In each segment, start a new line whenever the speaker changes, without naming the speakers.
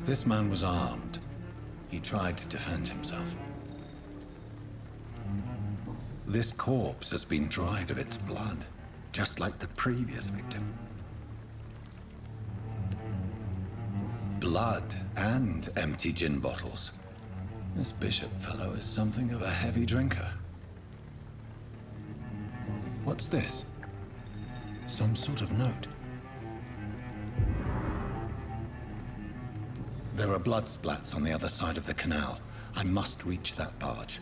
This man was armed. He tried to defend himself. This corpse has been dried of its blood, just like the previous victim. Blood and empty gin bottles. This bishop fellow is something of a heavy drinker. What's this? Some sort of note. There are blood splats on the other side of the canal. I must reach that barge.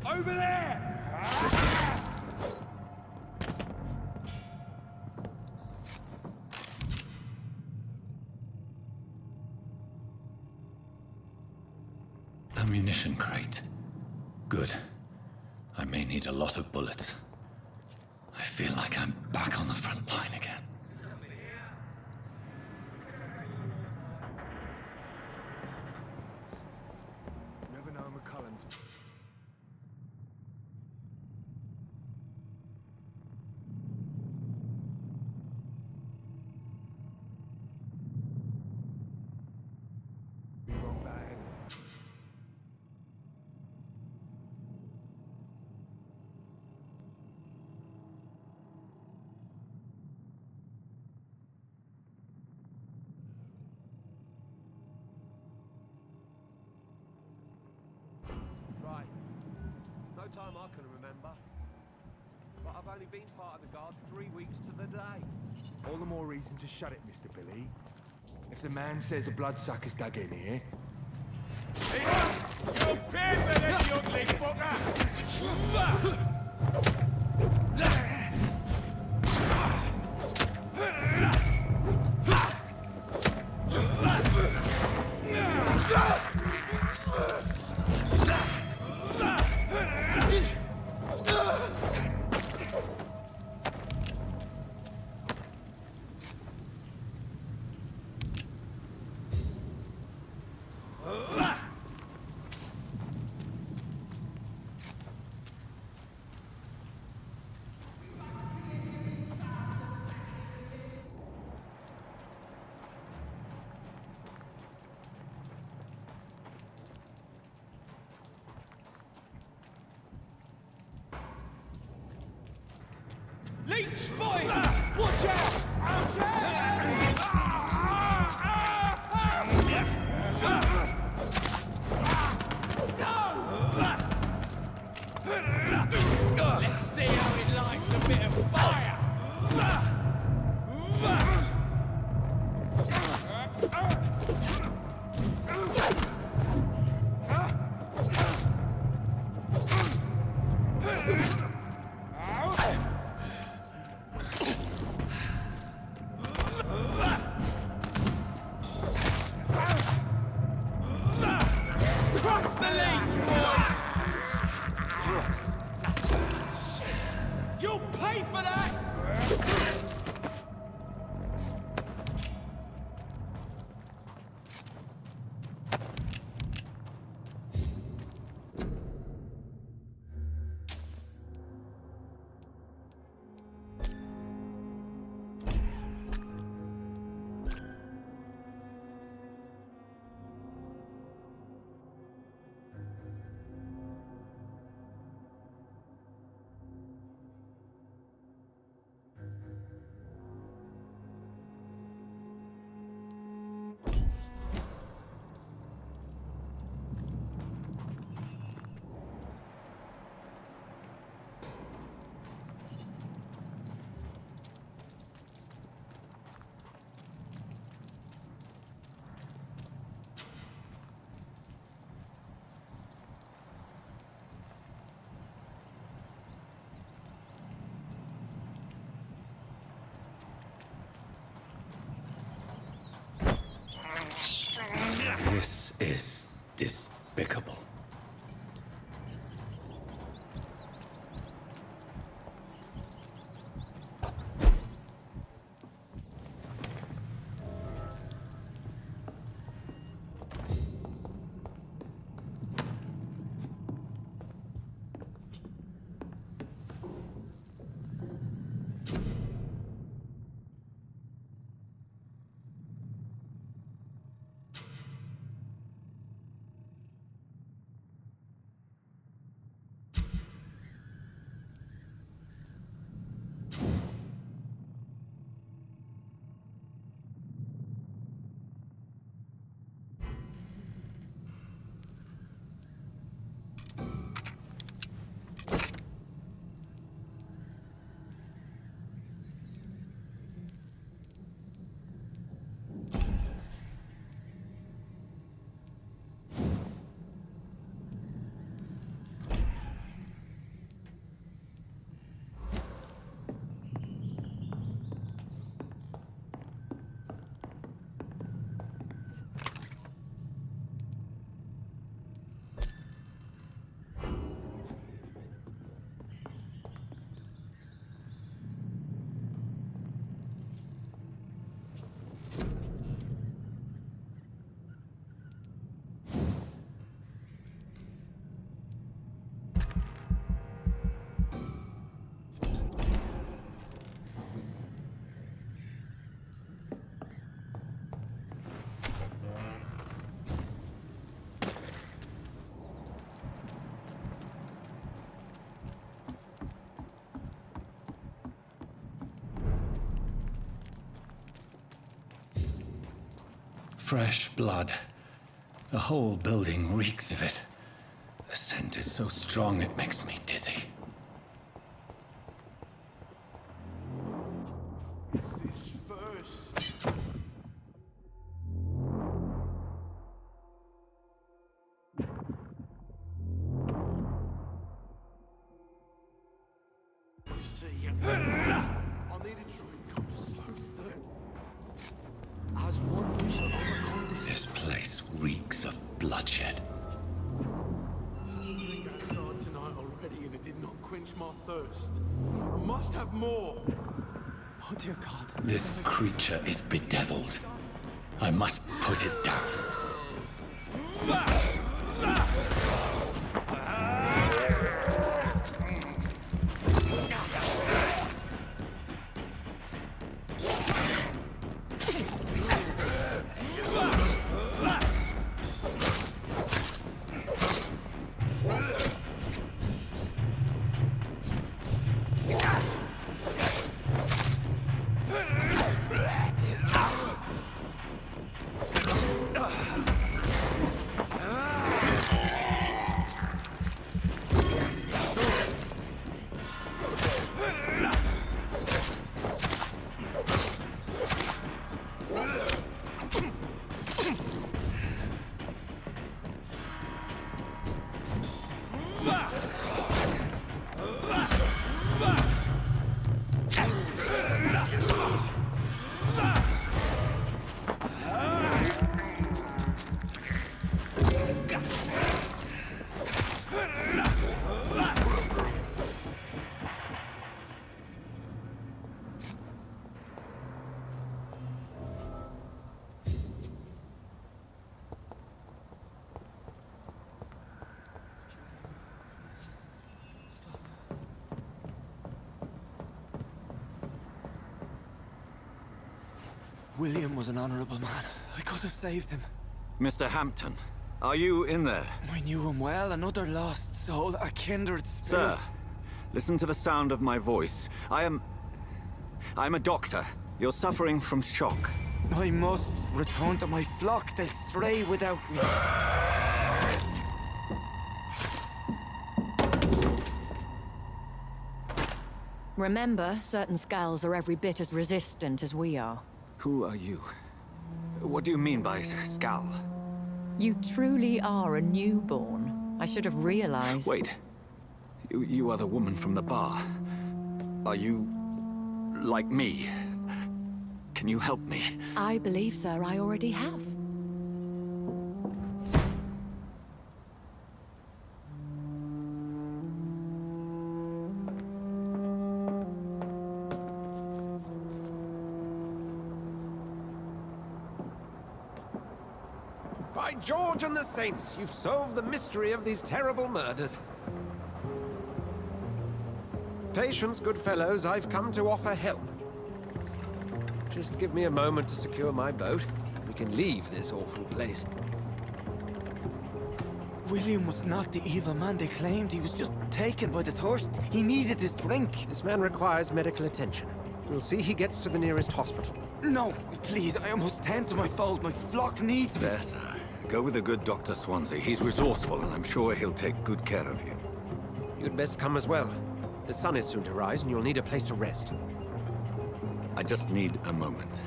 Over there!
Ammunition crate. Good. I may need a lot of bullets. I feel like I'm back on the front line again.
Time I can remember. But I've only been part of the guard 3 weeks to the day.
All the more reason to shut it, Mr. Billy. If the man says a bloodsucker's dug in here... You'll pay for this, you ugly fucker! Leech spotted! Watch out! Out No! Let's see how it likes a bit of fire! You'll pay for that!
This is despicable. fresh blood. The whole building reeks of it. The scent is so strong it makes me dizzy.
This first. I needed to come so thick. As one we shall overcome this.
This place reeks of bloodshed.
I got outside tonight already and it did not quench my thirst. I must have more. Oh dear God.
This creature is bedeviled. I must put it down.
William was an honorable man. I could have saved him.
Mr. Hampton, are you in there?
I knew him well, another lost soul, a kindred spirit.
Sir, listen to the sound of my voice. I'm a doctor. You're suffering from shock.
I must return to my flock. They'll stray without me.
Remember, certain skulls are every bit as resistant as we are.
Who are you? What do you mean by Skal?
You truly are a newborn. I should have realized.
Wait. You are the woman from the bar. Are you... like me? Can you help me?
I believe, sir, I already have.
By George and the Saints, you've solved the mystery of these terrible murders. Patience, good fellows, I've come to offer help. Just give me a moment to secure my boat. We can leave this awful place.
William was not the evil man they claimed. He was just taken by the thirst. He needed his drink.
This man requires medical attention. We'll see he gets to the nearest hospital.
No, please, I must tend to my fold. My flock needs me.
There, sir. Go with the good Dr. Swansea. He's resourceful, and I'm sure he'll take good care of you.
You'd best come as well. The sun is soon to rise, and you'll need a place to rest.
I just need a moment.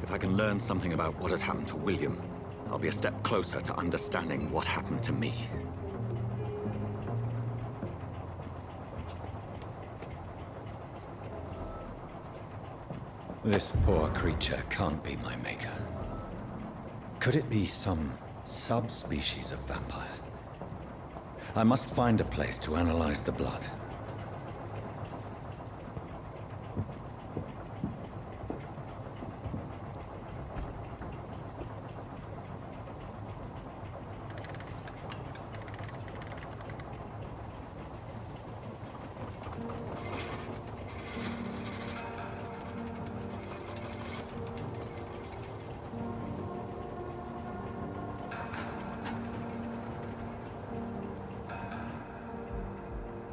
If I can learn something about what has happened to William, I'll be a step closer to understanding what happened to me.
This poor creature can't be my maker. Could it be some subspecies of vampire? I must find a place to analyze the blood.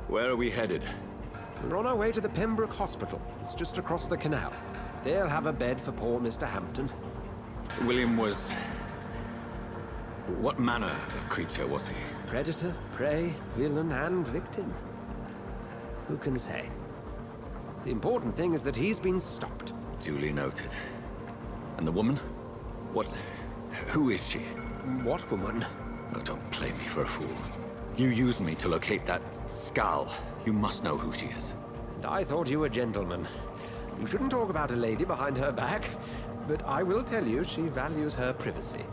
Where are we headed?
We're on our way to the Pembroke Hospital. It's just across the canal. They'll have a bed for poor Mr. Hampton.
William was... What manner of creature was he?
Predator, prey, villain, and victim. Who can say? The important thing is that he's been stopped.
Duly noted. And the woman? What... Who is she?
What woman?
Oh, don't play me for a fool. You used me to locate that skull. You must know who she is.
And I thought you a gentleman. You shouldn't talk about a lady behind her back, but I will tell you she values her privacy.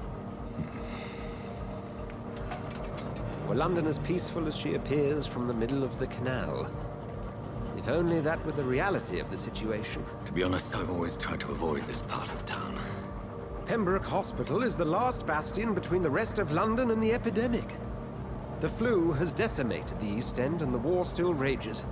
Were London as peaceful as she appears from the middle of the canal? If only that were the reality of the situation.
To be honest, I've always tried to avoid this part of town.
Pembroke Hospital is the last bastion between the rest of London and the epidemic. The flu has decimated the East End and the war still rages.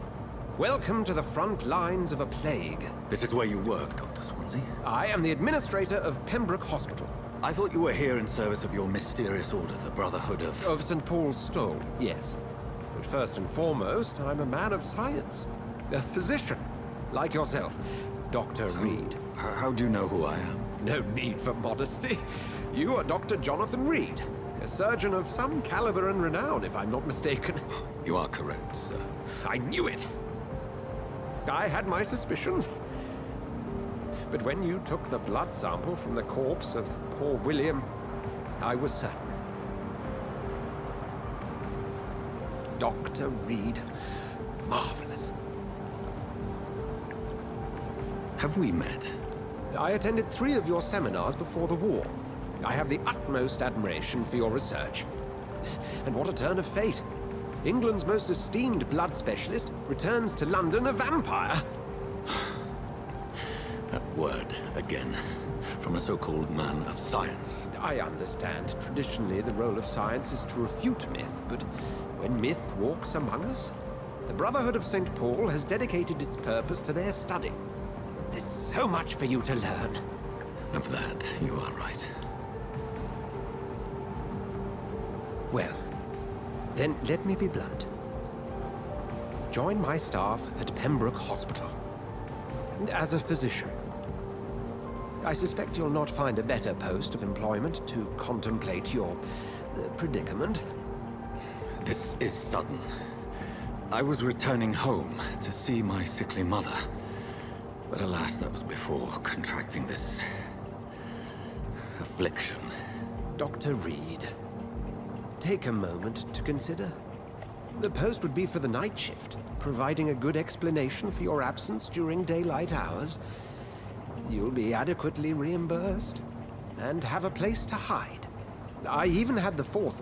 Welcome to the front lines of a plague.
This is where you work, Dr. Swansea?
I am the administrator of Pembroke Hospital.
I thought you were here in service of your mysterious order, the Brotherhood of...
Of St. Paul's Stole, yes. But first and foremost, I'm a man of science. A physician, like yourself, Dr. Reed.
How do you know who I am?
No need for modesty. You are Dr. Jonathan Reed, a surgeon of some caliber and renown, if I'm not mistaken.
You are correct, sir.
I knew it. I had my suspicions. But when you took the blood sample from the corpse of poor William, I was certain. Dr. Reed. Marvelous.
Have we met?
I attended 3 of your seminars before the war. I have the utmost admiration for your research. And what a turn of fate. England's most esteemed blood specialist returns to London a vampire.
That word, again. From a so-called man of science.
I understand. Traditionally, the role of science is to refute myth, but when myth walks among us, the Brotherhood of St. Paul has dedicated its purpose to their study. There's so much for you to learn.
Of that, you are right.
Well, then let me be blunt. Join my staff at Pembroke Hospital. As a physician. I suspect you'll not find a better post of employment to contemplate your predicament.
This is sudden. I was returning home to see my sickly mother. But alas, that was before contracting this... affliction.
Dr. Reed, take a moment to consider. The post would be for the night shift, providing a good explanation for your absence during daylight hours. You'll be adequately reimbursed, and have a place to hide. I even had the forethought